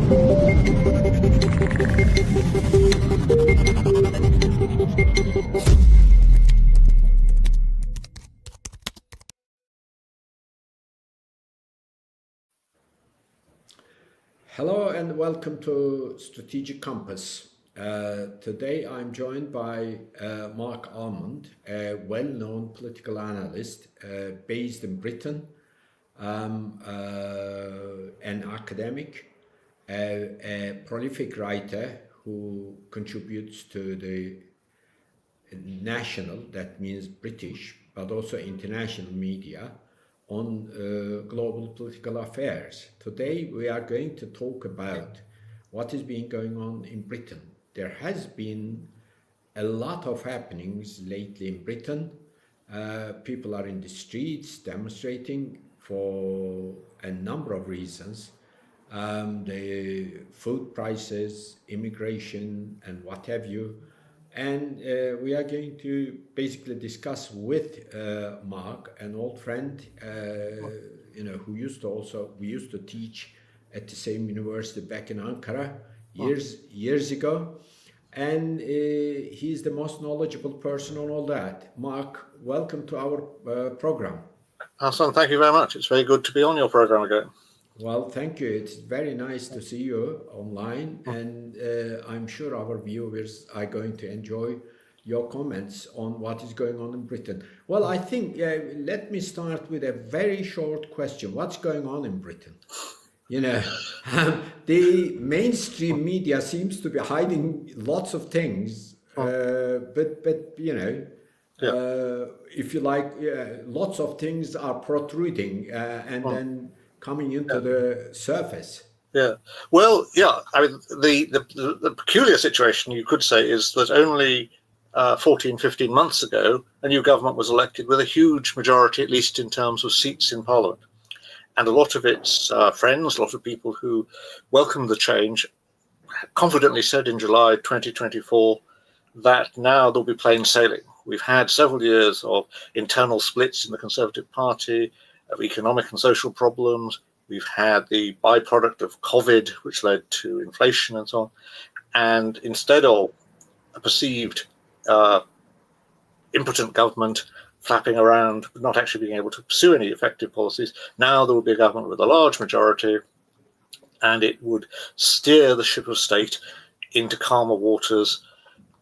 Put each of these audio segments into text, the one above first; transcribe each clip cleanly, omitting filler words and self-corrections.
Hello and welcome to Strategic Compass. Today I'm joined by Mark Almond, a well-known political analyst based in Britain, an academic, a prolific writer who contributes to the national, that means British, but also international media on global political affairs. Today we are going to talk about what is being going on in Britain. There has been a lot of happenings lately in Britain. People are in the streets demonstrating for a number of reasons. The food prices, immigration, and what have you. And we are going to basically discuss with Mark, an old friend, who we used to teach at the same university back in Ankara years ago. And he's the most knowledgeable person on all that. Mark, welcome to our program. Hasan, thank you very much. It's very good to be on your program again. Well, thank you. It's very nice to see you online, and I'm sure our viewers are going to enjoy your comments on what is going on in Britain. Well, I think, let me start with a very short question. What's going on in Britain? The mainstream media seems to be hiding lots of things, but if you like, lots of things are protruding then coming into the surface. Yeah. Well, yeah. I mean, the peculiar situation, you could say, is that only 14, 15 months ago, a new government was elected with a huge majority, at least in terms of seats in Parliament. And a lot of its friends, a lot of people who welcomed the change, confidently said in July 2024 that now there'll be plain sailing. We've had several years of internal splits in the Conservative Party, of economic and social problems. We've had the byproduct of COVID, which led to inflation and so on. And instead of a perceived impotent government flapping around, but not actually being able to pursue any effective policies, now there will be a government with a large majority, and it would steer the ship of state into calmer waters.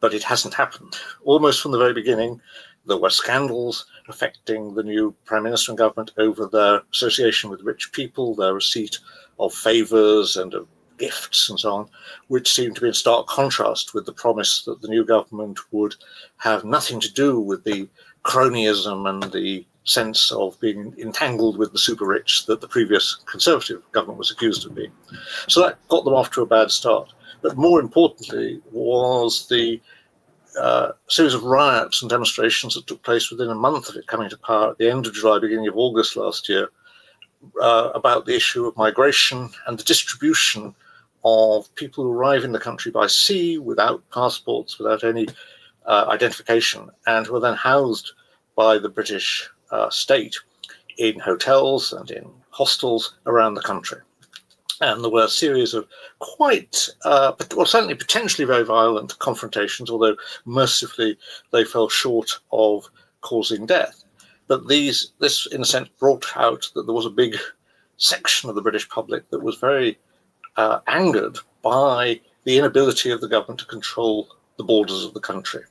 But it hasn't happened. Almost from the very beginning, there were scandals affecting the new Prime Minister and government over their association with rich people, their receipt of favours and of gifts and so on, which seemed to be in stark contrast with the promise that the new government would have nothing to do with the cronyism and the sense of being entangled with the super rich that the previous Conservative government was accused of being. So that got them off to a bad start. But more importantly was the series of riots and demonstrations that took place within a month of it coming to power at the end of July, beginning of August last year, about the issue of migration and the distribution of people who arrive in the country by sea without passports, without any identification, and who are then housed by the British state in hotels and in hostels around the country. And there were a series of quite, certainly potentially very violent confrontations, although mercifully they fell short of causing death. But this, in a sense, brought out that there was a big section of the British public that was very angered by the inability of the government to control the borders of the country,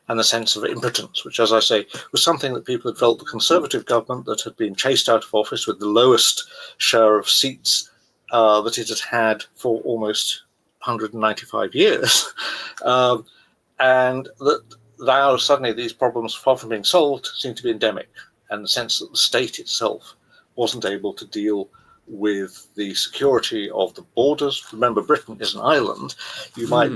and the sense of impotence, which, as I say, was something that people had felt the Conservative government that had been chased out of office with the lowest share of seats that it had had for almost 195 years, and that now suddenly these problems, far from being solved, seem to be endemic, and the sense that the state itself wasn't able to deal with the security of the borders. Remember, Britain is an island. You might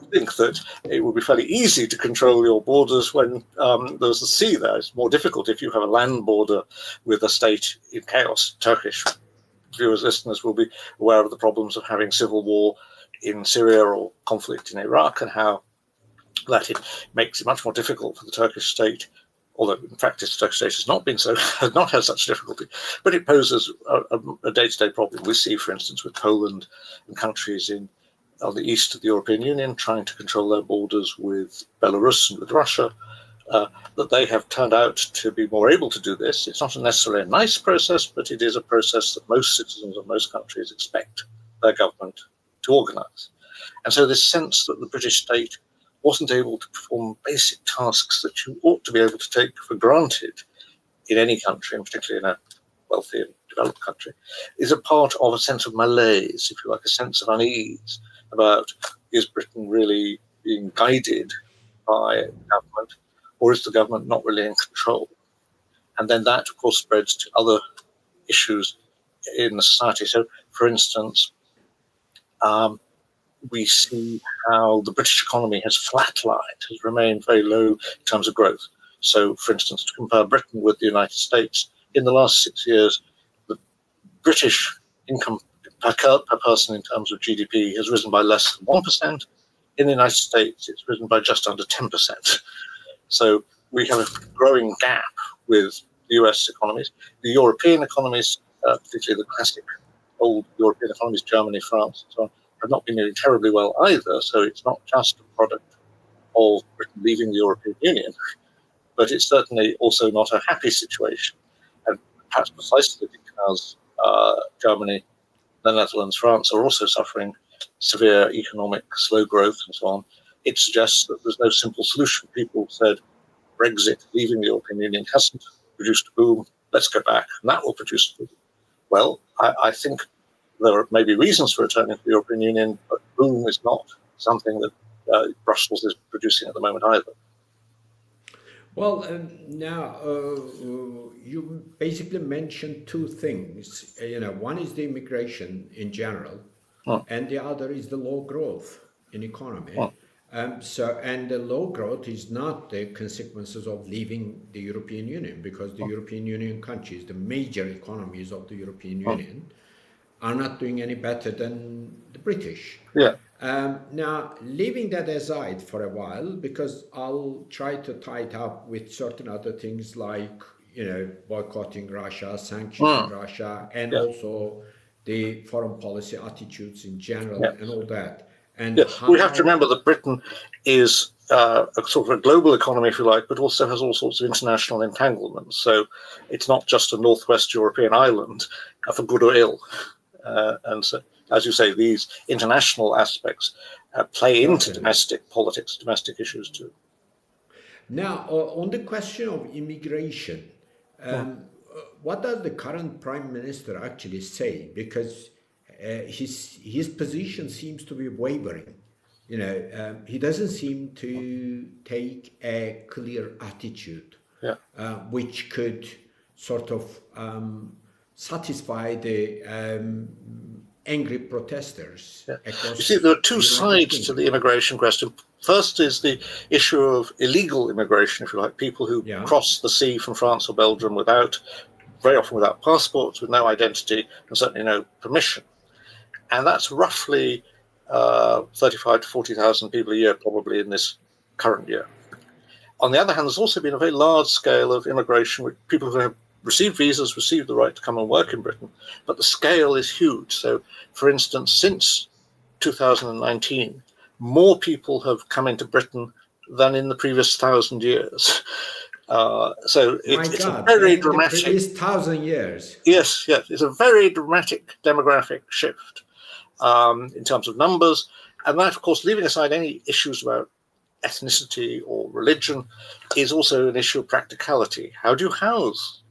think that it would be fairly easy to control your borders when there's the sea there. It's more difficult if you have a land border with a state in chaos. Turkish viewers, listeners will be aware of the problems of having civil war in Syria or conflict in Iraq, and how that it makes it much more difficult for the Turkish state although in practice the Turkish state has not been so, has not had such difficulty, but it poses a day-to-day problem. We see, for instance, with Poland and countries on the east of the European Union trying to control their borders with Belarus and with Russia, that they have turned out to be more able to do this. It's not necessarily a nice process, but it is a process that most citizens of most countries expect their government to organise. And so this sense that the British state wasn't able to perform basic tasks that you ought to be able to take for granted in any country, and particularly in a wealthy and developed country, is a part of a sense of malaise, if you like, a sense of unease about, is Britain really being guided by government, or is the government not really in control? And then that, of course, spreads to other issues in the society. So, for instance, we see how the British economy has flatlined, has remained very low in terms of growth. So, for instance, to compare Britain with the United States, in the last 6 years, the British income per person in terms of GDP has risen by less than 1%. In the United States, it's risen by just under 10%. So we have a growing gap with the US economies. The European economies, particularly the classic old European economies, Germany, France, and so on, have not been doing terribly well either. So it's not just a product of Britain leaving the European Union, but it's certainly also not a happy situation. And perhaps precisely because Germany, the Netherlands, France are also suffering severe economic slow growth and so on, it suggests that there's no simple solution. People said Brexit, leaving the European Union, hasn't produced a boom, let's go back, and that will produce a boom. Well, I think there are maybe reasons for returning to the European Union, but boom is not something that Brussels is producing at the moment either. Well, now you basically mentioned two things. One is the immigration in general, and the other is the low growth in economy. And the low growth is not the consequences of leaving the European Union, because the European Union countries, the major economies of the European Union, are not doing any better than the British. Yeah. Now, leaving that aside for a while, because I'll try to tie it up with certain other things like, boycotting Russia, sanctioning Russia, and also the foreign policy attitudes in general and all that. And we have to remember that Britain is a sort of a global economy, if you like, but also has all sorts of international entanglements. So it's not just a Northwest European island, for good or ill. And so, as you say, these international aspects play into domestic politics, domestic issues too. Now, on the question of immigration, what does the current Prime Minister actually say? Because his position seems to be wavering. He doesn't seem to take a clear attitude, which could sort of satisfy the angry protesters. You see, there are two sides to the immigration question. First is the issue of illegal immigration, if you like, people who cross the sea from France or Belgium very often without passports, with no identity, and certainly no permission. And that's roughly 35 to 40,000 people a year, probably in this current year. On the other hand, there's also been a very large scale of immigration with people who have received visas, received the right to come and work in Britain, but the scale is huge. So, for instance, since 2019, more people have come into Britain than in the previous 1,000 years. So it's a very dramatic. It's 1,000 years. Yes, it's a very dramatic demographic shift in terms of numbers, and that, of course, leaving aside any issues about ethnicity or religion, is also an issue of practicality. How do you house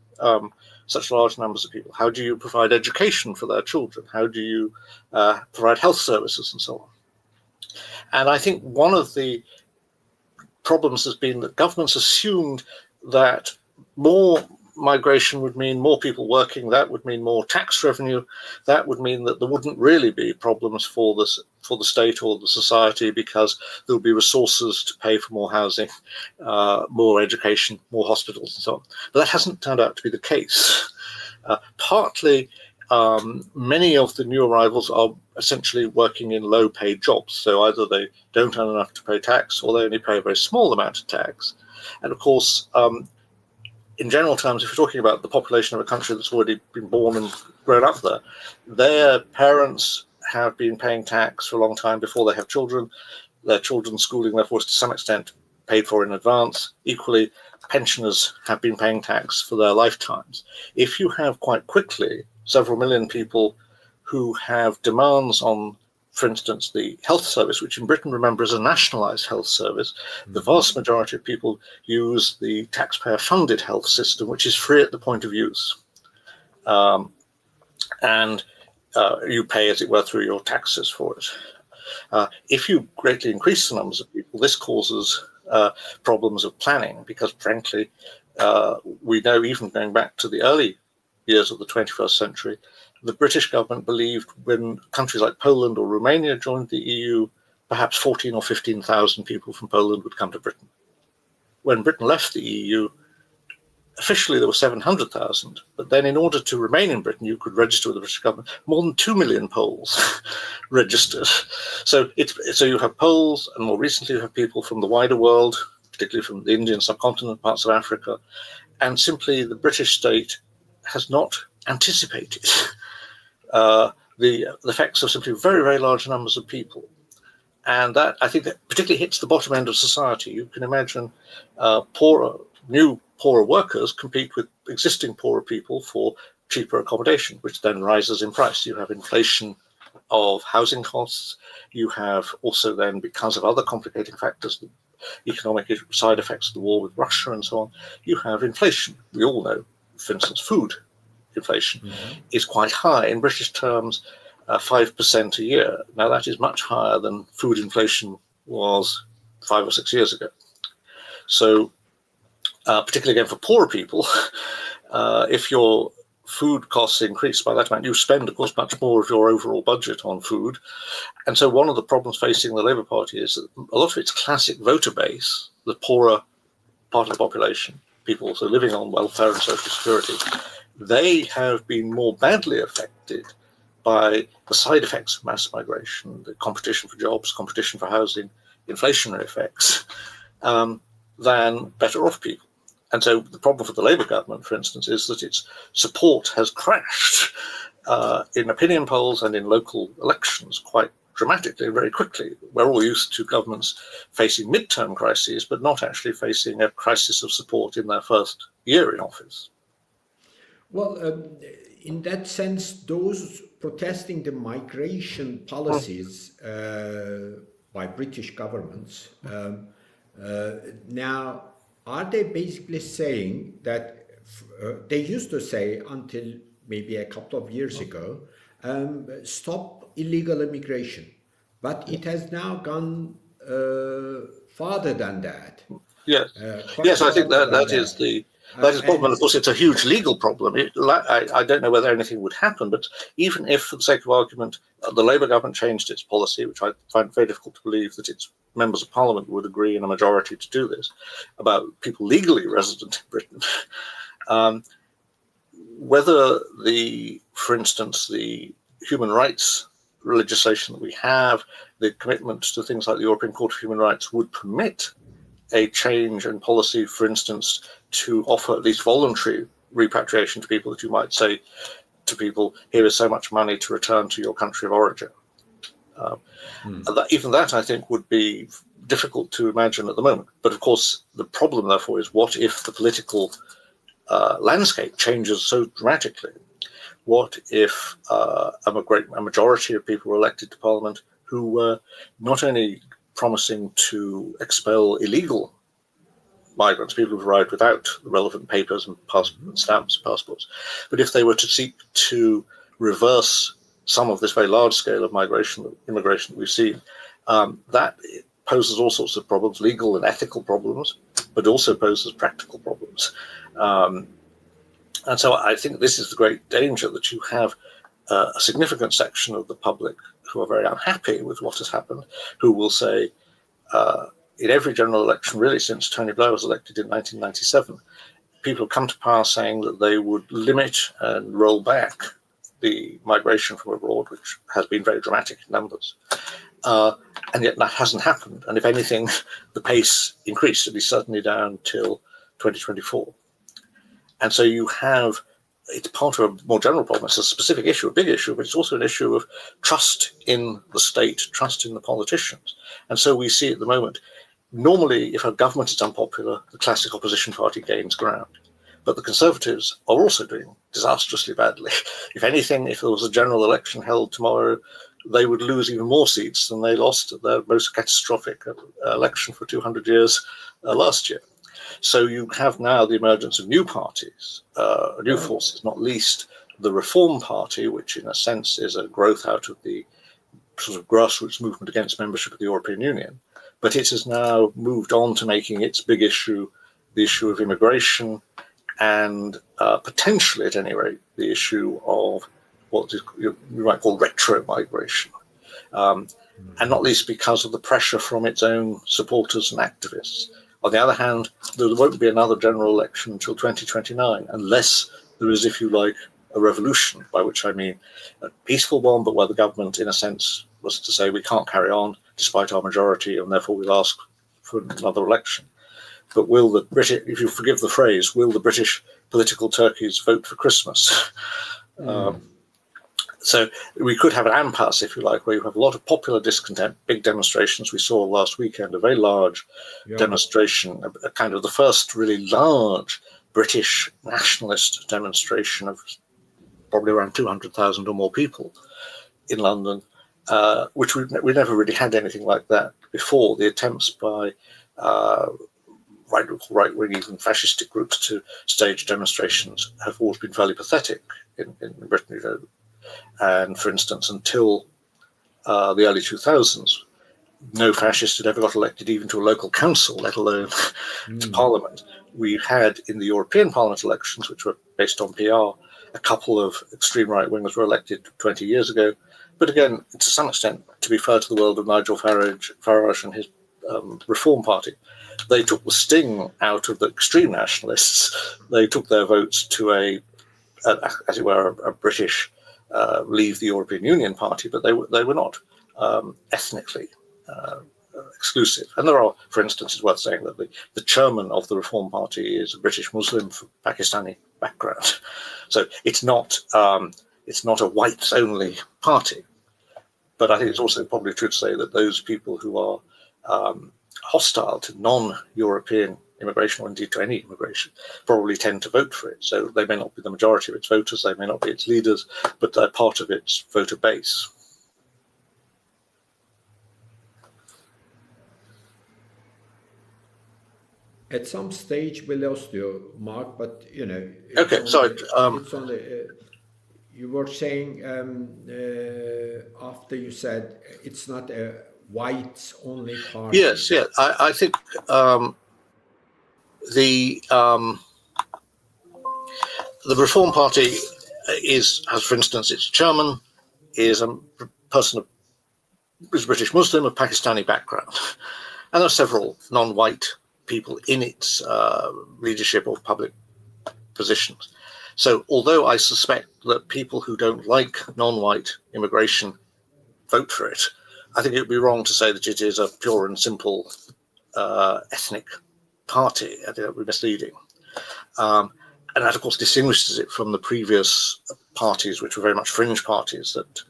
such large numbers of people? How do you provide education for their children? How do you provide health services and so on? And I think one of the problems has been that governments assumed that more migration would mean more people working, that would mean more tax revenue, that would mean that there wouldn't really be problems for the state or the society, because there would be resources to pay for more housing, more education, more hospitals and so on. But that hasn't turned out to be the case. Partly, many of the new arrivals are essentially working in low-paid jobs. So either they don't earn enough to pay tax, or they only pay a very small amount of tax. And of course, in general terms, if you're talking about the population of a country that's already been born and grown up there, their parents have been paying tax for a long time before they have children. Their children's schooling, therefore, is to some extent paid for in advance. Equally, pensioners have been paying tax for their lifetimes. If you have quite quickly several million people who have demands on, for instance, the health service, which in Britain, remember, is a nationalised health service, the vast majority of people use the taxpayer-funded health system, which is free at the point of use. And you pay, as it were, through your taxes for it. If you greatly increase the numbers of people, this causes problems of planning, because frankly, we know, even going back to the early years of the 21st century, the British government believed when countries like Poland or Romania joined the EU, perhaps 14 or 15,000 people from Poland would come to Britain. When Britain left the EU, officially there were 700,000, but then in order to remain in Britain, you could register with the British government. More than 2 million Poles registered. So you have Poles, and more recently you have people from the wider world, particularly from the Indian subcontinent, parts of Africa, and simply the British state has not anticipated the effects of simply very, very large numbers of people. And that, I think, that particularly hits the bottom end of society. You can imagine new poorer workers compete with existing poorer people for cheaper accommodation, which then rises in price. You have inflation of housing costs. You have also then, because of other complicating factors, the economic side effects of the war with Russia and so on, you have inflation. We all know, for instance, food inflation is quite high. In British terms, 5% a year. Now, that is much higher than food inflation was 5 or 6 years ago. So, particularly again for poorer people, if your food costs increase by that amount, you spend, of course, much more of your overall budget on food. And so one of the problems facing the Labour Party is that a lot of its classic voter base, the poorer part of the population, people also living on welfare and social security, they have been more badly affected by the side effects of mass migration, the competition for jobs, competition for housing, inflationary effects, than better off people. And so the problem for the Labour government, for instance, is that its support has crashed in opinion polls and in local elections quite dramatically, very quickly. We're all used to governments facing midterm crises, but not actually facing a crisis of support in their first year in office. Well, in that sense, those protesting the migration policies by British governments, now, are they basically saying that they used to say until maybe a couple of years ago, stop illegal immigration, but it has now gone farther than that. Yes, yes, I think that is the problem. And of course, it's a huge legal problem. I don't know whether anything would happen, but even if, for the sake of argument, the Labour government changed its policy, which I find very difficult to believe that its members of Parliament would agree in a majority to do this, about people legally resident in Britain, whether for instance, the human rights legislation that we have, the commitment to things like the European Court of Human Rights would permit a change in policy, for instance, to offer at least voluntary repatriation to people, that you might say to people, here is so much money to return to your country of origin. Even that, I think, would be difficult to imagine at the moment. But of course, the problem, therefore, is what if the political landscape changes so dramatically? What if a majority of people were elected to Parliament who were not only promising to expel illegal migrants, people who've arrived without the relevant papers and stamps and passports, but if they were to seek to reverse some of this very large scale of immigration that we've seen, that poses all sorts of problems, legal and ethical problems, but also poses practical problems. And so I think this is the great danger, that you have a significant section of the public who are very unhappy with what has happened, who will say, in every general election, really since Tony Blair was elected in 1997, people have come to power saying that they would limit and roll back the migration from abroad, which has been very dramatic in numbers. And yet that hasn't happened. And if anything, the pace increased, at least certainly down till 2024. And so you have, it's part of a more general problem. It's a specific issue, a big issue, but it's also an issue of trust in the state, trust in the politicians. And so we see at the moment, normally if a government is unpopular, the classic opposition party gains ground. But the Conservatives are also doing disastrously badly. If anything, if there was a general election held tomorrow, they would lose even more seats than they lost at their most catastrophic election for 200 years last year. So you have now the emergence of new parties, new forces, not least the Reform Party, which in a sense is a growth out of the sort of grassroots movement against membership of the European Union. But it has now moved on to making its big issue the issue of immigration, and potentially, at any rate, the issue of what you might call retro-migration, and not least because of the pressure from its own supporters and activists. On the other hand, there won't be another general election until 2029, unless there is, if you like, a revolution, by which I mean a peaceful one, but where the government, in a sense, was to say we can't carry on despite our majority, and therefore we'll ask for another election. But will the British, if you forgive the phrase, will the British political turkeys vote for Christmas? So we could have an impasse, if you like, where you have a lot of popular discontent, big demonstrations. We saw last weekend a very large demonstration, a kind of the first really large British nationalist demonstration of probably around 200,000 or more people in London, which we never really had anything like that before. The attempts by right-wing, even fascistic groups to stage demonstrations have always been fairly pathetic in Britain. You know. And for instance, until the early 2000s, no fascist had ever got elected even to a local council, let alone to Parliament. We had in the European Parliament elections, which were based on PR, a couple of extreme right-wingers were elected 20 years ago. But again, to some extent, to be fair to the world of Nigel Farage and his Reform Party, they took the sting out of the extreme nationalists. They took their votes to as it were, a British leave the European Union party, but they were not ethnically exclusive. And there are, for instance, it's worth saying that the chairman of the Reform Party is a British Muslim from Pakistani background. So it's not a whites-only party. But I think it's also probably true to say that those people who are hostile to non-European immigration, or indeed to any immigration, probably tend to vote for it. So they may not be the majority of its voters, they may not be its leaders, but they're part of its voter base. At some stage we lost you, Mark, but you know. Okay, sorry. You were saying after you said it's not a whites-only party. Yes, yeah. I think the Reform Party has, for instance, its chairman is a person is British Muslim of Pakistani background, and there are several non-white people in its leadership or public positions. So although I suspect that people who don't like non-white immigration vote for it, I think it would be wrong to say that it is a pure and simple ethnic party. I think that would be misleading. And that, of course, distinguishes it from the previous parties, which were very much fringe parties that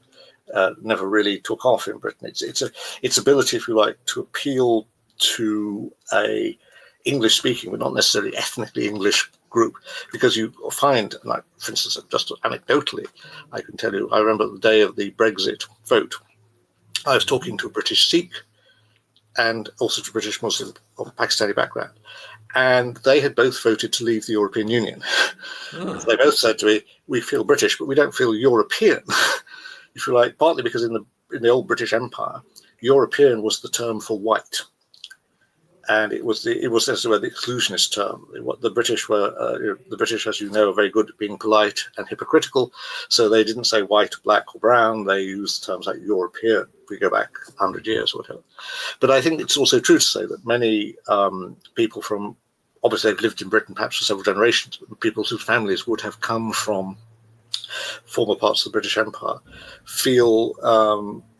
never really took off in Britain. Its ability, if you like, to appeal to a English-speaking, but not necessarily ethnically English group, because you find, like, for instance, just anecdotally, I can tell you, I remember the day of the Brexit vote, I was talking to a British Sikh and also to a British Muslim of Pakistani background, and they had both voted to leave the European Union. They both said to me, we feel British, but we don't feel European, if you like, partly because in the old British Empire, European was the term for white. And it was as it were the exclusionist term. The British were as you know, are very good at being polite and hypocritical. So they didn't say white, black, or brown. They used terms like European. If we go back 100 years or whatever. But I think it's also true to say that many people from, obviously they've lived in Britain perhaps for several generations, but people whose families would have come from former parts of the British Empire feel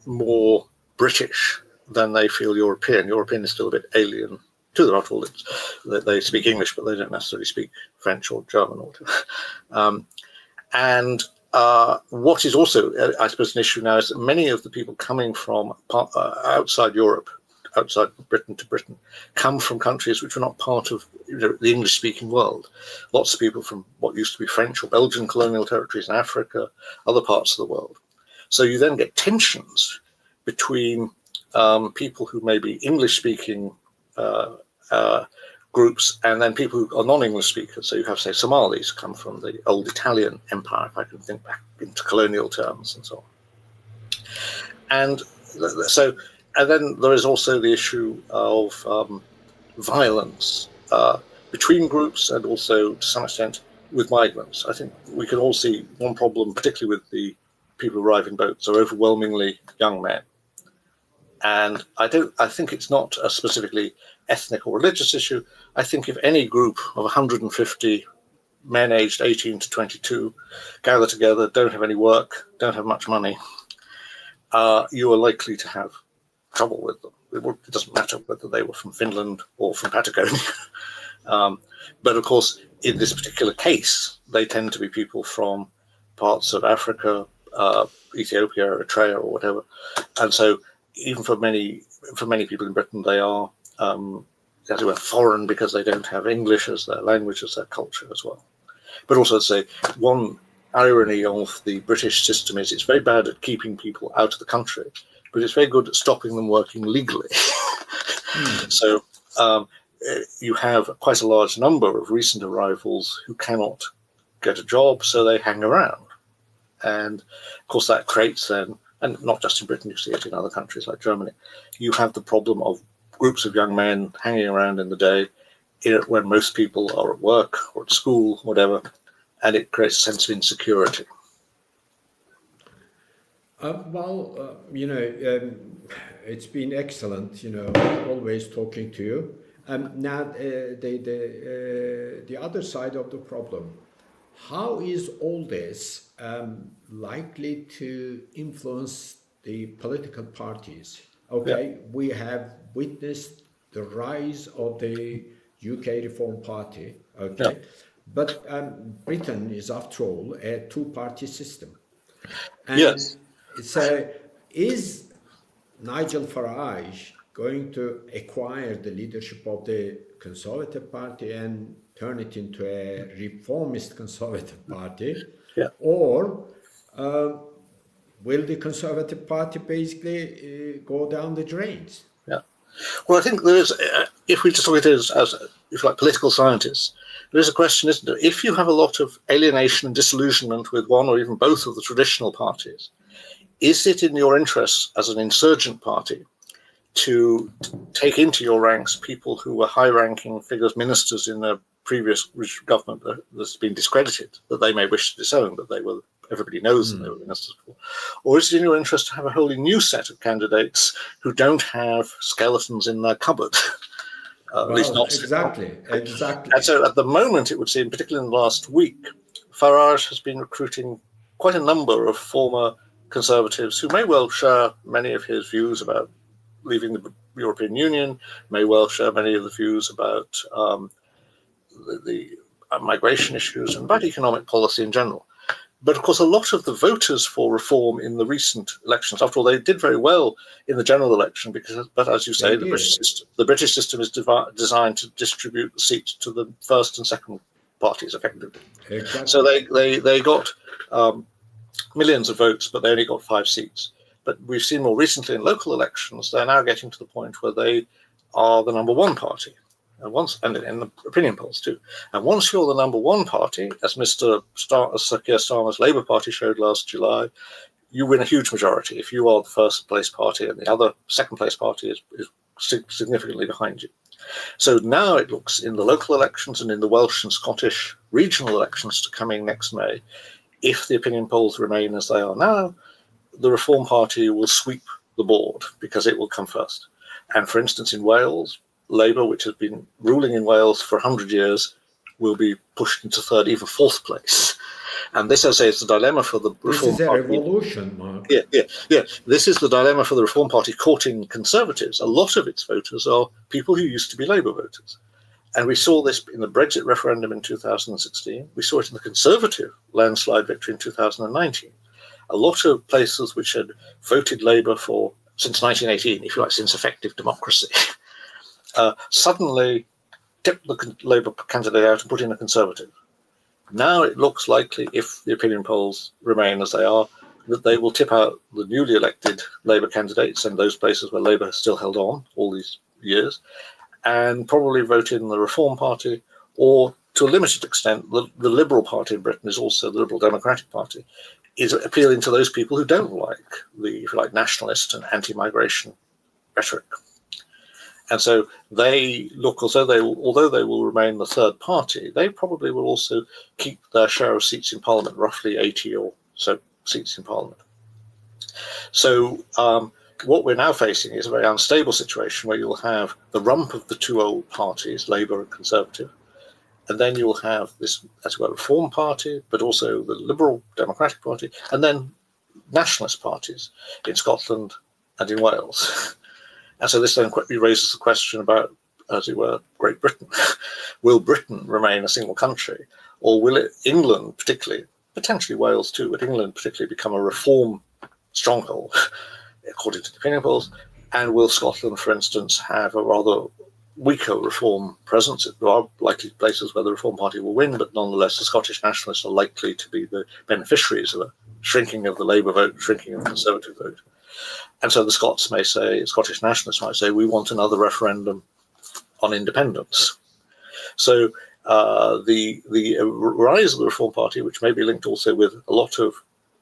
more British than they feel European. European is still a bit alien to the Rothschild lips. They speak English, but they don't necessarily speak French or German or whatever. What is also, I suppose, an issue now is that many of the people coming from outside Europe, outside Britain to Britain, come from countries which were not part of the English-speaking world. Lots of people from what used to be French or Belgian colonial territories in Africa, other parts of the world. So you then get tensions between people who may be English-speaking groups and then people who are non-English speakers. So you have, say, Somalis come from the old Italian empire, if I can think back into colonial terms and so on. And then there is also the issue of violence between groups and also, to some extent, with migrants. I think we can all see one problem, particularly with the people who arrive in boats, are overwhelmingly young men. And I think it's not a specifically ethnic or religious issue. I think if any group of 150 men aged 18 to 22 gather together, don't have any work, don't have much money, you are likely to have trouble with them. It doesn't matter whether they were from Finland or from Patagonia. But of course, in this particular case, they tend to be people from parts of Africa, Ethiopia, Eritrea, or whatever. And so even for many people in Britain, they are, as it were, foreign because they don't have English as their language, as their culture as well. But also, I'd say one irony of the British system is it's very bad at keeping people out of the country, but it's very good at stopping them working legally. So you have quite a large number of recent arrivals who cannot get a job, so they hang around. And of course, that creates then, and not just in Britain, you see it in other countries like Germany, you have the problem of groups of young men hanging around in the day when most people are at work or at school, whatever, and it creates a sense of insecurity. It's been excellent, always talking to you. Now, the other side of the problem, how is all this likely to influence the political parties? Okay, we have witnessed the rise of the UK Reform Party, okay, but Britain is, after all, a two-party system. And yes. So is Nigel Farage going to acquire the leadership of the Conservative Party and turn it into a reformist Conservative Party? Or will the Conservative Party basically go down the drains? Well, I think there is, if we just look at it as if like political scientists, there is a question, isn't there? If you have a lot of alienation and disillusionment with one or even both of the traditional parties, is it in your interests as an insurgent party to take into your ranks people who were high-ranking figures, ministers in the previous government that's been discredited, that they may wish to disown, but everybody knows that they were ministers before? Or is it in your interest to have a wholly new set of candidates who don't have skeletons in their cupboard? At least not exactly. And so at the moment, it would seem, particularly in the last week, Farage has been recruiting quite a number of former Conservatives who may well share many of his views about leaving the European Union, may well share many of the views about the migration issues and about economic policy in general. But of course, a lot of the voters for reform in the recent elections, after all, they did very well in the general election, but as you say, the British system is designed to distribute the seats to the first and second parties effectively. Exactly. So they got millions of votes, but they only got 5 seats. But we've seen more recently in local elections, they're now getting to the point where they are the number one party. And in the opinion polls too. And once you're the number one party, as Sir Keir Starmer's Labour Party showed last July, you win a huge majority if you are the first place party and the other second place party is significantly behind you. So now it looks in the local elections and in the Welsh and Scottish regional elections coming next May, if the opinion polls remain as they are now, the Reform Party will sweep the board because it will come first. And for instance, in Wales, Labour, which has been ruling in Wales for 100 years, will be pushed into third, even fourth place. And this, I say, is the dilemma for the Reform Party. This is a revolution, Mark. know. Yeah. This is the dilemma for the Reform Party courting Conservatives. A lot of its voters are people who used to be Labour voters. And we saw this in the Brexit referendum in 2016. We saw it in the Conservative landslide victory in 2019. A lot of places which had voted Labour for since 1918, if you like, since effective democracy, suddenly tipped the Labour candidate out and put in a Conservative. Now it looks likely, if the opinion polls remain as they are, that they will tip out the newly elected Labour candidates and those places where Labour has still held on all these years, and probably vote in the Reform Party, or to a limited extent, the Liberal Party in Britain is also the Liberal Democratic Party, is appealing to those people who don't like the, if you like, nationalist and anti-migration rhetoric. And so they look as though although they will remain the third party, they probably will also keep their share of seats in Parliament, roughly 80 or so seats in Parliament. So what we're now facing is a very unstable situation where you'll have the rump of the two old parties, Labour and Conservative, and then you'll have this, as well, Reform Party, but also the Liberal Democratic Party, and then nationalist parties in Scotland and in Wales. And so this then raises the question about, as it were, Great Britain. Will Britain remain a single country, or will England particularly, potentially Wales too, but England particularly become a reform stronghold, according to the opinion polls? And will Scotland, for instance, have a rather weaker reform presence? There are likely places where the Reform Party will win, but nonetheless the Scottish nationalists are likely to be the beneficiaries of a shrinking of the Labour vote, shrinking of the Conservative vote. And so the Scots may say, Scottish nationalists might say, we want another referendum on independence. So the rise of the Reform Party, which may be linked also with a lot of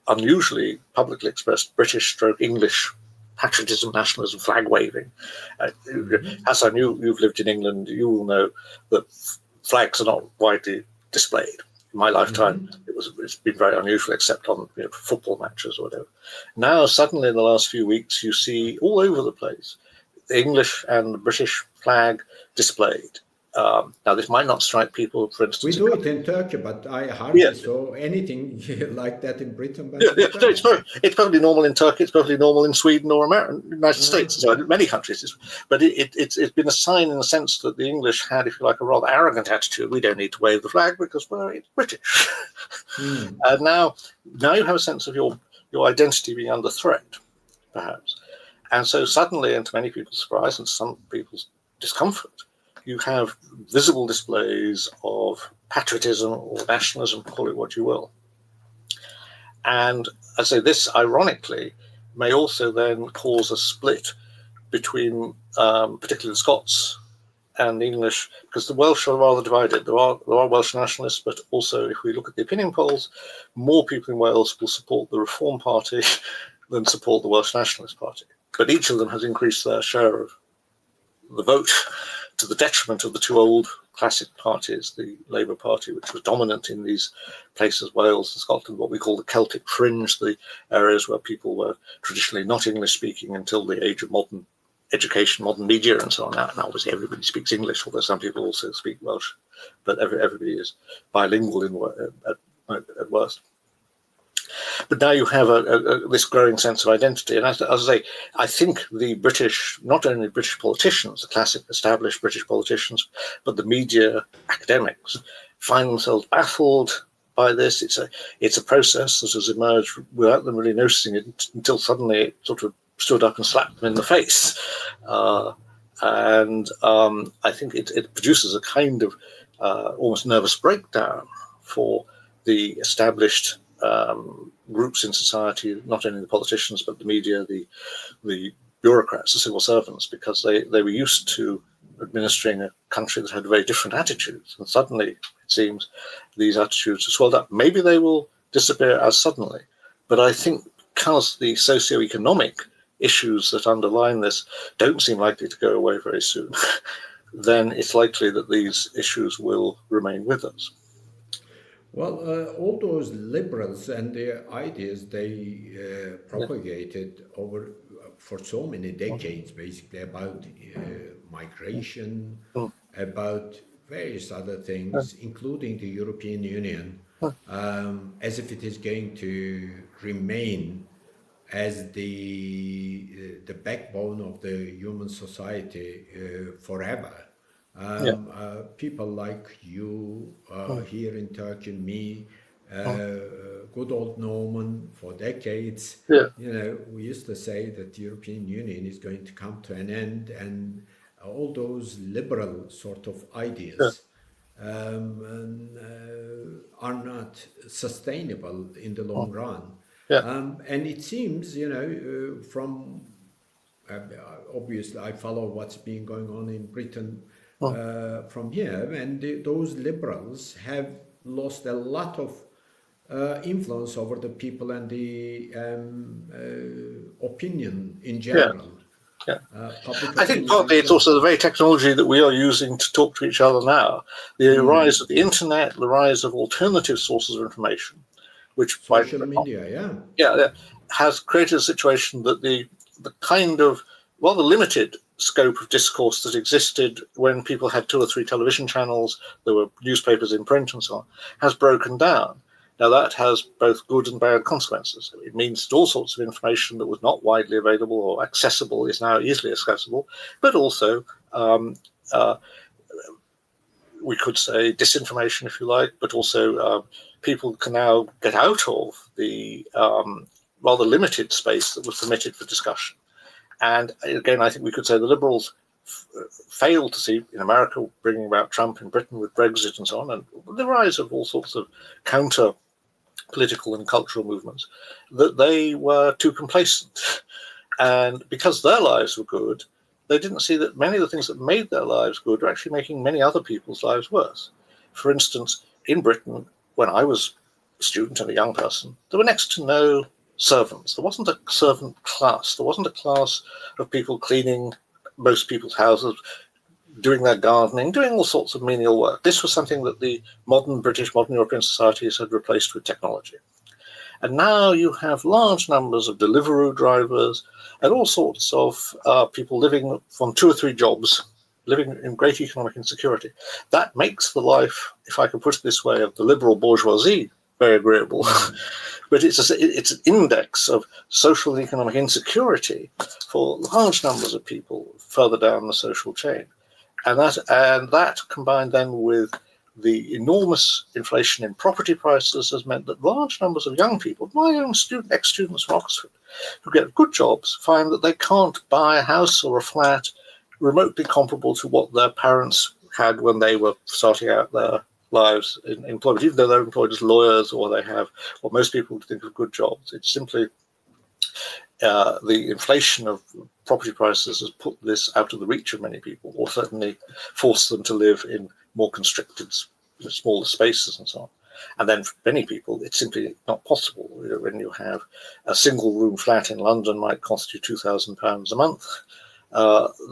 unusually publicly expressed British/English patriotism, nationalism, flag waving. Hasan, you've lived in England, you will know that flags are not widely displayed. In my lifetime, it's been very unusual, except on football matches or whatever. Now, suddenly in the last few weeks, you see all over the place the English and the British flag displayed. Now, this might not strike people, for instance. We do it in Turkey, but I hardly saw anything like that in Britain. But it's probably normal in Turkey. It's probably normal in Sweden or United States, so many countries. But it's been a sign in the sense that the English had, if you like, a rather arrogant attitude. We don't need to wave the flag because it's British. And now you have a sense of your identity being under threat, perhaps. And so suddenly, and to many people's surprise and some people's discomfort, you have visible displays of patriotism or nationalism, call it what you will. And I say this, ironically, may also then cause a split between particularly the Scots and the English, because the Welsh are rather divided. There are Welsh nationalists, but also if we look at the opinion polls, more people in Wales will support the Reform Party than support the Welsh Nationalist Party. But each of them has increased their share of the vote to the detriment of the two old classic parties, the Labour Party, which was dominant in these places, Wales and Scotland, what we call the Celtic fringe, the areas where people were traditionally not English speaking until the age of modern education, modern media and so on. Now obviously everybody speaks English, although some people also speak Welsh, but everybody is bilingual at worst. But now you have this growing sense of identity. And as I say, I think the British, not only British politicians, the classic established British politicians, but the media, academics, find themselves baffled by this. It's a process that has emerged without them really noticing it until suddenly it sort of stood up and slapped them in the face. And I think it produces a kind of almost nervous breakdown for the established groups in society, not only the politicians, but the media, the bureaucrats, the civil servants, because they were used to administering a country that had very different attitudes. And suddenly, it seems, these attitudes have swelled up. Maybe they will disappear as suddenly, but I think because the socio-economic issues that underline this don't seem likely to go away very soon, then it's likely that these issues will remain with us. Well, all those liberals and their ideas they propagated over for so many decades, basically, about migration, about various other things, including the European Union, as if it is going to remain as the backbone of the human society forever. People like you here in Turkey, me, good old Norman for decades. You know, we used to say that the European Union is going to come to an end, and all those liberal sort of ideas are not sustainable in the long run. And it seems, you know, from obviously I follow what's been going on in Britain from here, and those liberals have lost a lot of influence over the people and the opinion in general. I think partly it's also the very technology that we are using to talk to each other now. The rise of the internet, the rise of alternative sources of information, which social media, has created a situation that the kind of rather limited scope of discourse that existed when people had 2 or 3 television channels, there were newspapers in print and so on, has broken down. Now that has both good and bad consequences. It means that all sorts of information that was not widely available or accessible is now easily accessible, but also we could say disinformation, if you like, but also people can now get out of the rather limited space that was permitted for discussion. And again, I think we could say the liberals failed to see in America bringing about Trump, in Britain with Brexit and so on, and the rise of all sorts of counter political and cultural movements, that they were too complacent. And because their lives were good, they didn't see that many of the things that made their lives good were actually making many other people's lives worse. For instance, in Britain, when I was a student and a young person, there were next to no servants. There wasn't a servant class. There wasn't a class of people cleaning most people's houses, doing their gardening, doing all sorts of menial work. This was something that the modern British, modern European societies had replaced with technology. And now you have large numbers of Deliveroo drivers and all sorts of people living from 2 or 3 jobs, living in great economic insecurity. That makes the life, if I can put it this way, of the liberal bourgeoisie very agreeable. But it's an index of social and economic insecurity for large numbers of people further down the social chain. And that combined then with the enormous inflation in property prices has meant that large numbers of young people, my own ex-students from Oxford, who get good jobs, find that they can't buy a house or a flat remotely comparable to what their parents had when they were starting out their lives in employment, even though they're employed as lawyers or they have what most people would think of good jobs. It's simply the inflation of property prices has put this out of the reach of many people, or certainly forced them to live in more constricted, smaller spaces and so on. And then for many people, it's simply not possible. When you have a single room flat in London might cost you £2,000 a month,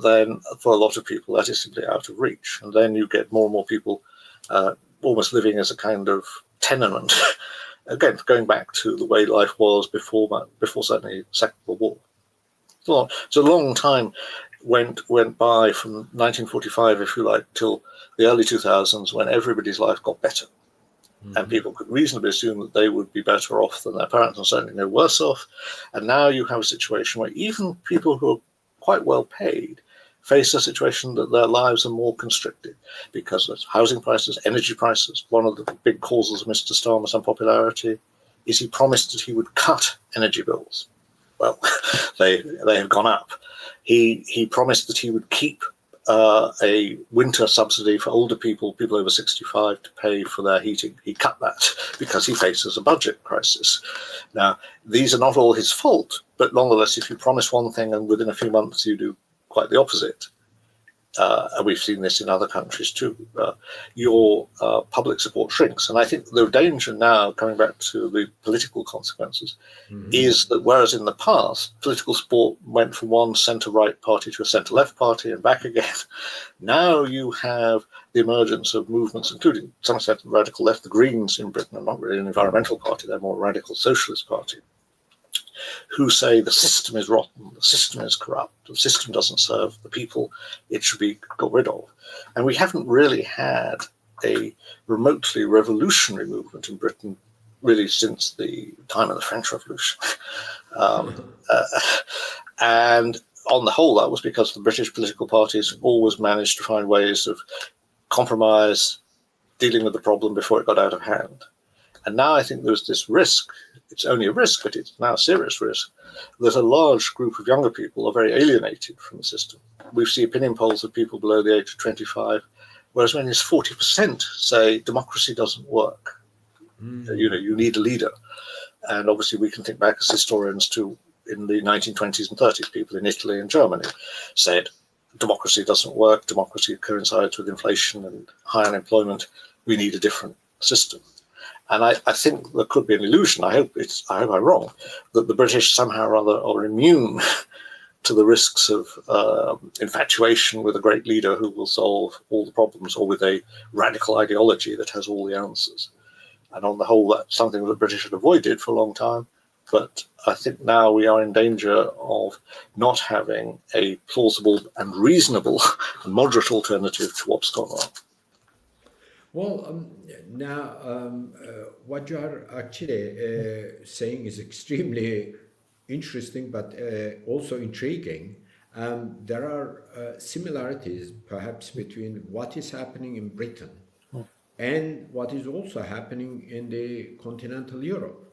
then for a lot of people, that is simply out of reach. And then you get more and more people almost living as a kind of tenement. Again, going back to the way life was before certainly the Second World War. So a long time went by from 1945, if you like, till the early 2000s, when everybody's life got better. And people could reasonably assume that they would be better off than their parents, and certainly no worse off. And now you have a situation where even people who are quite well paid face a situation that their lives are more constricted because of housing prices, energy prices. One of the big causes of Mr. Starmer's unpopularity is he promised that he would cut energy bills. Well, they have gone up. He promised that he would keep a winter subsidy for older people over 65 to pay for their heating. He cut that because he faces a budget crisis. Now, these are not all his fault, but nonetheless, if you promise one thing and within a few months you do quite the opposite, and we've seen this in other countries too, your public support shrinks. And I think the danger now, coming back to the political consequences, is that whereas in the past, political support went from one centre-right party to a centre-left party and back again, now you have the emergence of movements, including to some extent the radical left. The Greens in Britain are not really an environmental party, they're more a radical socialist party, who say the system is rotten, the system is corrupt, the system doesn't serve the people, it should be got rid of. And we haven't really had a remotely revolutionary movement in Britain really since the time of the French Revolution. And on the whole, that was because the British political parties always managed to find ways of compromise, dealing with the problem before it got out of hand. And now I think there's this risk, it's only a risk, but it's now a serious risk, that a large group of younger people are very alienated from the system. We see opinion polls of people below the age of 25, whereas many as 40% say democracy doesn't work. You need a leader. And obviously we can think back as historians to in the 1920s and 30s, people in Italy and Germany said, democracy doesn't work, democracy coincides with inflation and high unemployment, we need a different system. And I think there could be an illusion, I hope I'm wrong, that the British somehow or other are immune to the risks of infatuation with a great leader who will solve all the problems, or with a radical ideology that has all the answers. And on the whole, that's something that the British had avoided for a long time. But I think now we are in danger of not having a plausible and reasonable and moderate alternative to what's gone on. Well, now what you are actually saying is extremely interesting, but also intriguing. There are similarities, perhaps, between what is happening in Britain and what is also happening in the continental Europe.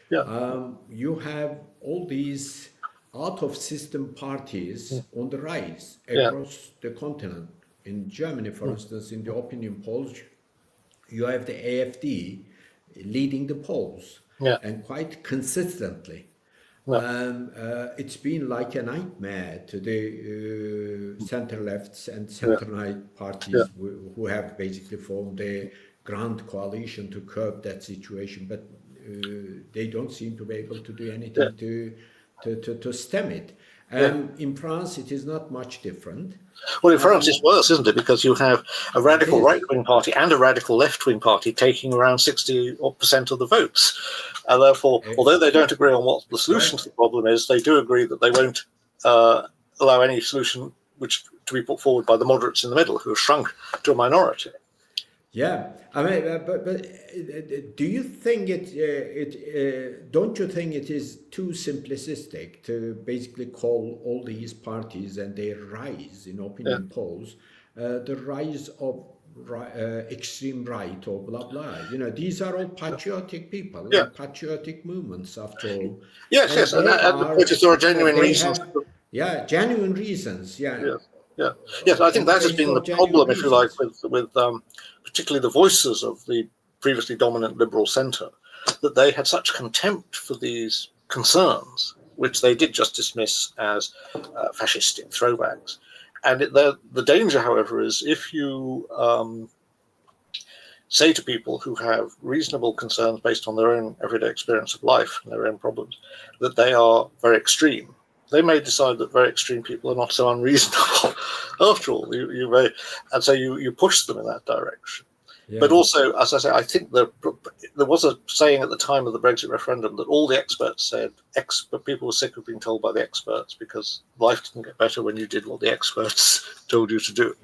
Yeah. You have all these out-of-system parties on the rise across the continent. In Germany, for instance, in the opinion polls, you have the AfD leading the polls, and quite consistently. It's been like a nightmare to the center-lefts and center-right parties who have basically formed a grand coalition to curb that situation, but they don't seem to be able to do anything to stem it. In France, it is not much different. Well, in France, it's worse, isn't it? Because you have a radical right-wing party and a radical left-wing party taking around 60% of the votes. And therefore, although they don't agree on what the solution to the problem is, they do agree that they won't allow any solution to be put forward by the moderates in the middle, who have shrunk to a minority. Yeah, I mean, but do you think don't you think it is too simplistic to basically call all these parties and their rise in opinion polls the rise of extreme right or blah blah? You know, these are all patriotic people, patriotic movements after all. Yes, and there are genuine reasons. Genuine reasons. Yes, I think that has been the problem, if you like, with particularly the voices of the previously dominant liberal centre, that they had such contempt for these concerns, which they did just dismiss as fascistic throwbacks. And the danger, however, is if you say to people who have reasonable concerns based on their own everyday experience of life and their own problems, that they are very extreme, they may decide that very extreme people are not so unreasonable after all. And so you push them in that direction. But also, as I say, I think there was a saying at the time of the Brexit referendum that all the experts said, but people were sick of being told by the experts because life didn't get better when you did what the experts told you to do.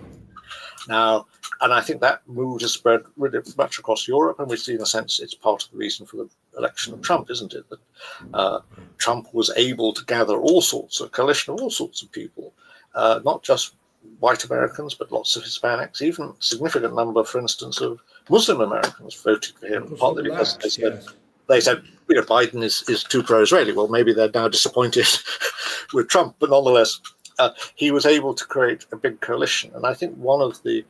Now, and I think that mood has spread really much across Europe, and we see, in a sense, it's part of the reason for the election of Trump, isn't it? That Trump was able to gather a coalition of all sorts of people, not just white Americans, but lots of Hispanics, even a significant number, for instance, of Muslim Americans voted for him, partly because they said Biden is too pro-Israeli. Well, maybe they're now disappointed with Trump, but nonetheless, he was able to create a big coalition. And I think one of the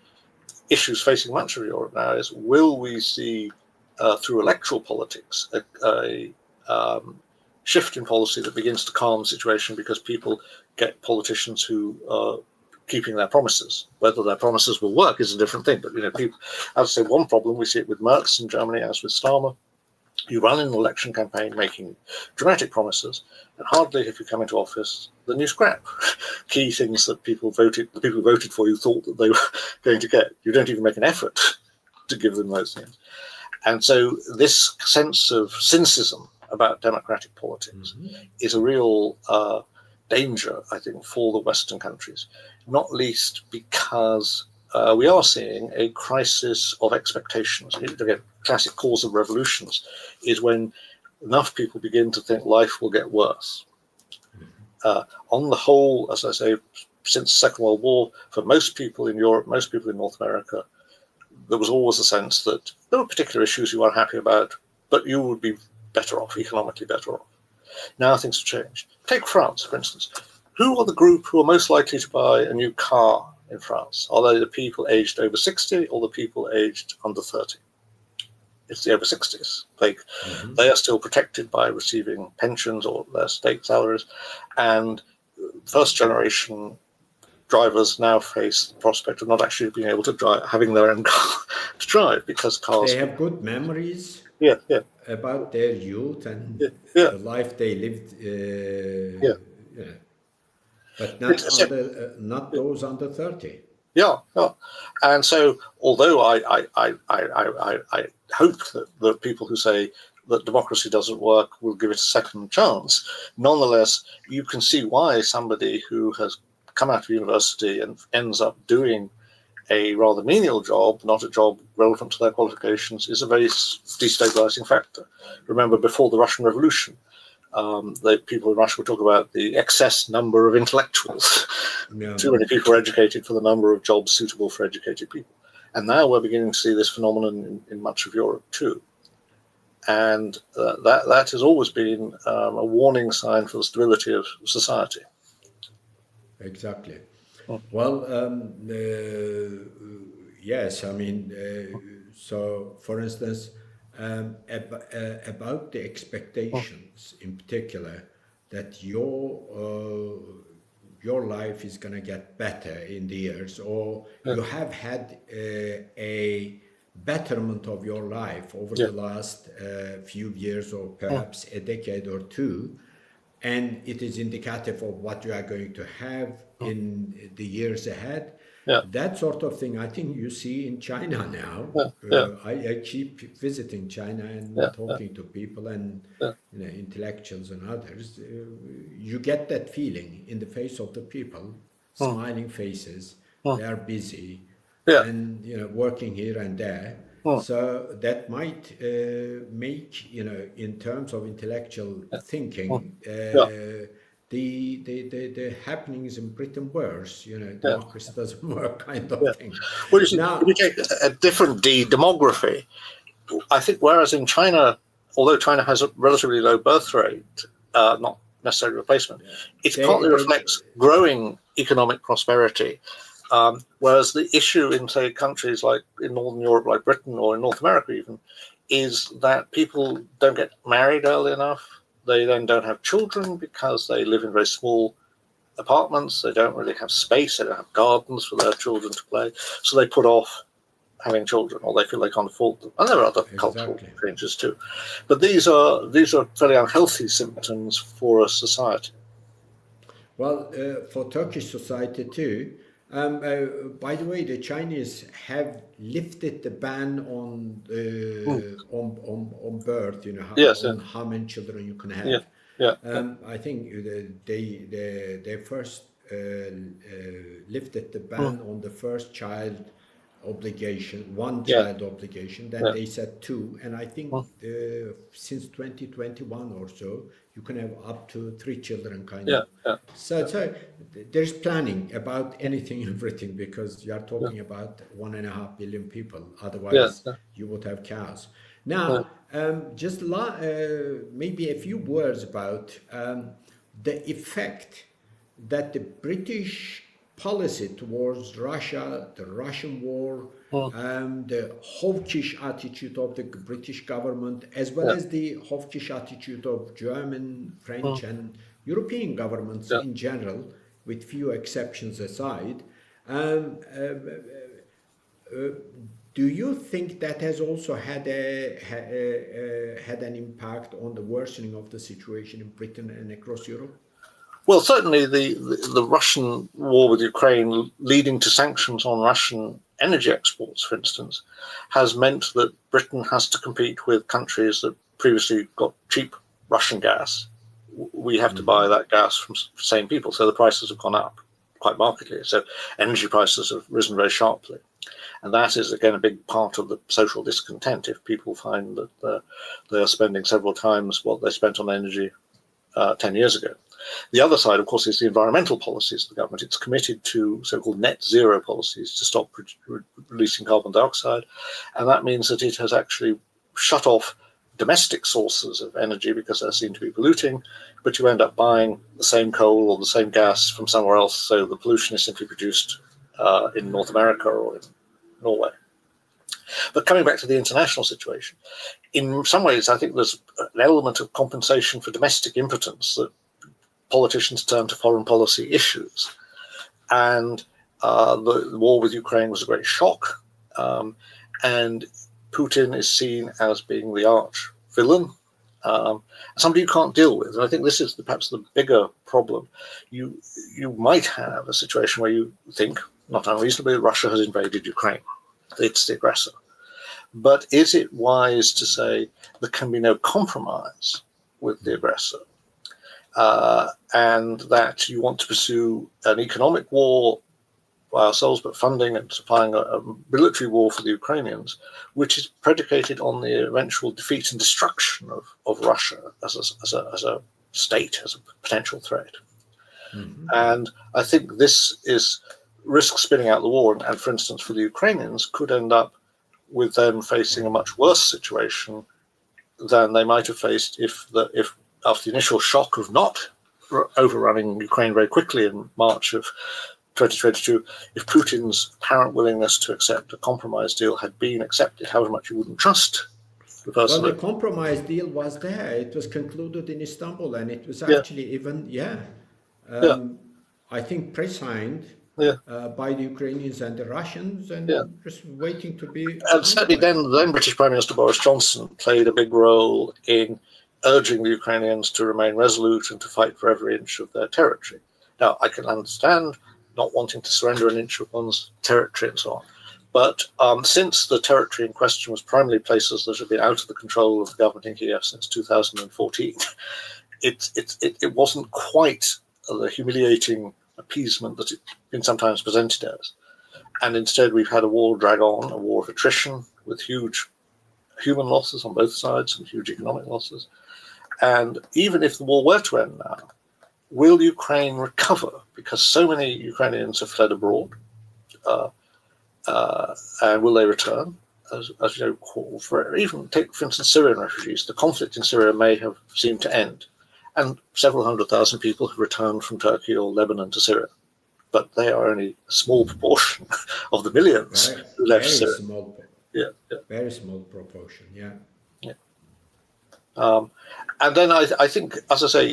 issues facing much of Europe now is, will we see through electoral politics a shift in policy that begins to calm the situation because people get politicians who are keeping their promises. Whether their promises will work is a different thing. But people, as I say, one problem, we see it with Merz in Germany, as with Starmer. You run an election campaign making dramatic promises, and hardly, if you come into office, then you scrap key things that the people who voted for you thought that they were going to get. You don't even make an effort to give them those things. And so this sense of cynicism about democratic politics is a real danger, I think, for the Western countries, not least because we are seeing a crisis of expectations. Again, classic cause of revolutions is when enough people begin to think life will get worse. On the whole, as I say, since the Second World War, for most people in Europe, most people in North America, there was always a sense that there were particular issues you weren't happy about, but you would be better off, economically better off. Now things have changed. Take France, for instance. Who are the group who are most likely to buy a new car in France? Are they the people aged over 60 or the people aged under 30? It's the over 60s. They are still protected by receiving pensions or their state salaries. And first generation drivers now face the prospect of not actually being able to drive, having their own car to drive, because cars... They have good memories about their youth and the life they lived. But not those under 30. Yeah. And so, although I hope that the people who say that democracy doesn't work will give it a second chance, nonetheless, you can see why somebody who has come out of university and ends up doing a rather menial job, not a job relevant to their qualifications, is a very destabilizing factor. Remember, before the Russian Revolution, the people in Russia would talk about the excess number of intellectuals. Too many people are educated for the number of jobs suitable for educated people. And now we're beginning to see this phenomenon in much of Europe too. And that has always been a warning sign for the stability of society. Exactly. Well, yes, I mean, so for instance, about the expectations in particular, that your life is going to get better in the years, or you have had a betterment of your life over the last few years, or perhaps a decade or two, and it is indicative of what you are going to have in the years ahead. That sort of thing, I think you see in China now. I keep visiting China and talking to people and intellectuals and others. You get that feeling in the face of the people, smiling faces. They are busy and working here and there. So that might make in terms of intellectual thinking. The happenings in Britain worse, democracy doesn't work kind of thing. Well, you see, if you take a different demography, I think whereas in China, although China has a relatively low birth rate, not necessarily replacement, it partly reflects growing economic prosperity. Whereas the issue in, say, countries like in Northern Europe, like Britain, or in North America even, is that people don't get married early enough. They then don't have children because they live in very small apartments. They don't really have space. They don't have gardens for their children to play. So they put off having children, or they feel they can't afford them. And there are other cultural changes too. But these are fairly unhealthy symptoms for a society. Well, for Turkish society too. By the way, the Chinese have lifted the ban on birth. How many children you can have. I think they first lifted the ban on the first child obligation, child obligation. Then they said 2, and I think since 2021 or so, you can have up to 3 children, kind of. So there's planning about anything and everything, because you are talking about 1.5 billion people. Otherwise, you would have chaos. Now, just maybe a few words about the effect that the British policy towards Russia, the Russian war, the hawkish attitude of the British government, as well as the hawkish attitude of German, French, and European governments in general, with few exceptions aside. Do you think that has also had an impact on the worsening of the situation in Britain and across Europe? Well, certainly the Russian war with Ukraine, leading to sanctions on Russian energy exports, for instance, has meant that Britain has to compete with countries that previously got cheap Russian gas. We have to buy that gas from the same people, so the prices have gone up quite markedly. So energy prices have risen very sharply. And that is, again, a big part of the social discontent if people find that they are spending several times what they spent on energy 10 years ago. The other side, of course, is the environmental policies of the government. It's committed to so-called net zero policies to stop releasing carbon dioxide. And that means that it has actually shut off domestic sources of energy because they seem to be polluting, but you end up buying the same coal or the same gas from somewhere else, so the pollution is simply produced in North America or in Norway. But coming back to the international situation, in some ways I think there's an element of compensation for domestic impotence that politicians turn to foreign policy issues. And the war with Ukraine was a great shock, and Putin is seen as being the arch villain, somebody you can't deal with. And I think this is perhaps the bigger problem. You might have a situation where you think, not unreasonably, Russia has invaded Ukraine. It's the aggressor. But is it wise to say there can be no compromise with the aggressor, and that you want to pursue an economic war by ourselves, but funding and supplying a military war for the Ukrainians, which is predicated on the eventual defeat and destruction of Russia as a state, as a potential threat? Mm-hmm. And I think this risks spinning out the war, and for instance, for the Ukrainians, could end up with them facing a much worse situation than they might have faced if after the initial shock of not overrunning Ukraine very quickly in March of 2022, if Putin's apparent willingness to accept a compromise deal had been accepted, however much you wouldn't trust the person. Well, the compromise deal was there. It was concluded in Istanbul, and it was actually I think pre-signed by the Ukrainians and the Russians, and just waiting to be. And certainly then British Prime Minister Boris Johnson played a big role in urging the Ukrainians to remain resolute and to fight for every inch of their territory. Now, I can understand not wanting to surrender an inch of one's territory and so on. But since the territory in question was primarily places that had been out of the control of the government in Kiev since 2014, it wasn't quite the humiliating appeasement that it's been sometimes presented as. And instead we've had a war drag on, a war of attrition with huge human losses on both sides and huge economic losses. And even if the war were to end now, will Ukraine recover? Because so many Ukrainians have fled abroad, and will they return? As you know, even take, for instance, Syrian refugees. The conflict in Syria may have seemed to end, and several 100,000 people have returned from Turkey or Lebanon to Syria. But they are only a small proportion of the millions who left Syria. Small, very small proportion, And then I think, as I say,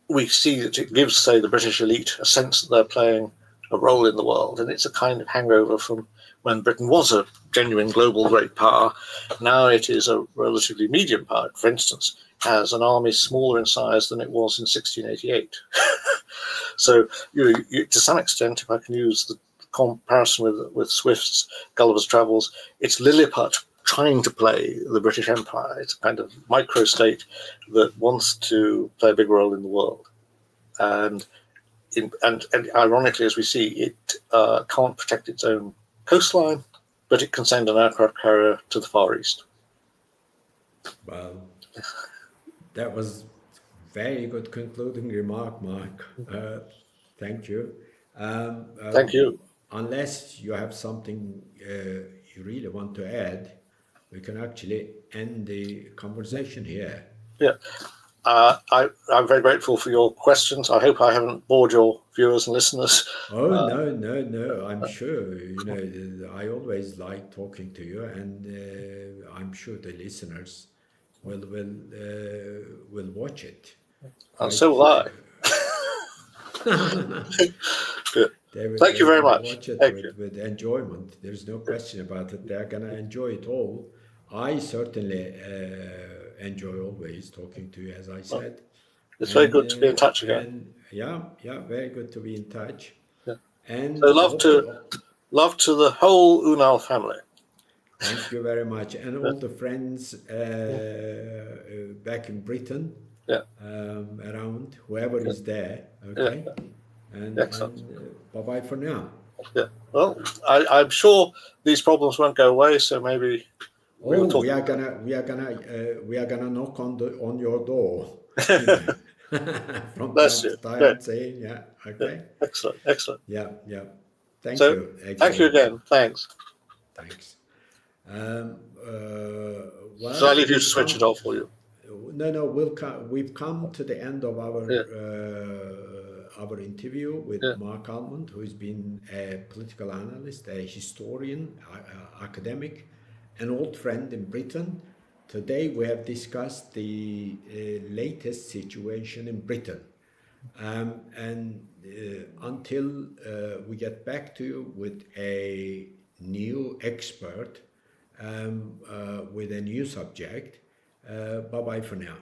we see that it gives, say, the British elite a sense that they're playing a role in the world, and it's a kind of hangover from when Britain was a genuine global great power. Now it is a relatively medium power. For instance, has an army smaller in size than it was in 1688. So, to some extent, if I can use the comparison with Swift's Gulliver's Travels, it's Lilliput trying to play the British Empire. It's a kind of micro-state that wants to play a big role in the world. And ironically, as we see, it can't protect its own coastline, but it can send an aircraft carrier to the Far East. Well, that was very good concluding remark, Mark. Thank you. Thank you. Unless you have something you really want to add, we can actually end the conversation here. Yeah. I'm very grateful for your questions. I hope I haven't bored your viewers and listeners. Oh, no. I'm sure. I always like talking to you, and I'm sure the listeners will watch it. And so will I. Thank you very much. Watch it with enjoyment. There's no question about it. They're going to enjoy it all. I certainly enjoy always talking to you, as I said. It's very good to be in touch again. Yeah, very good to be in touch. Yeah. And so love to the whole Ünal family. Thank you very much, and all the friends back in Britain, around, whoever is there. Okay. And, excellent. Bye-bye for now. Yeah. Well, I'm sure these problems won't go away, so maybe we are gonna knock on your door from That's time it. to time, saying, yeah, okay, excellent. Yeah. Thank So, you. thank you again. Thanks. Well, so I leave you to switch it off for you. No, we've come to the end of our interview with Mark Almond, who has been a political analyst, a historian, academic, an old friend in Britain. Today we have discussed the latest situation in Britain. And until we get back to you with a new expert, with a new subject, bye-bye for now.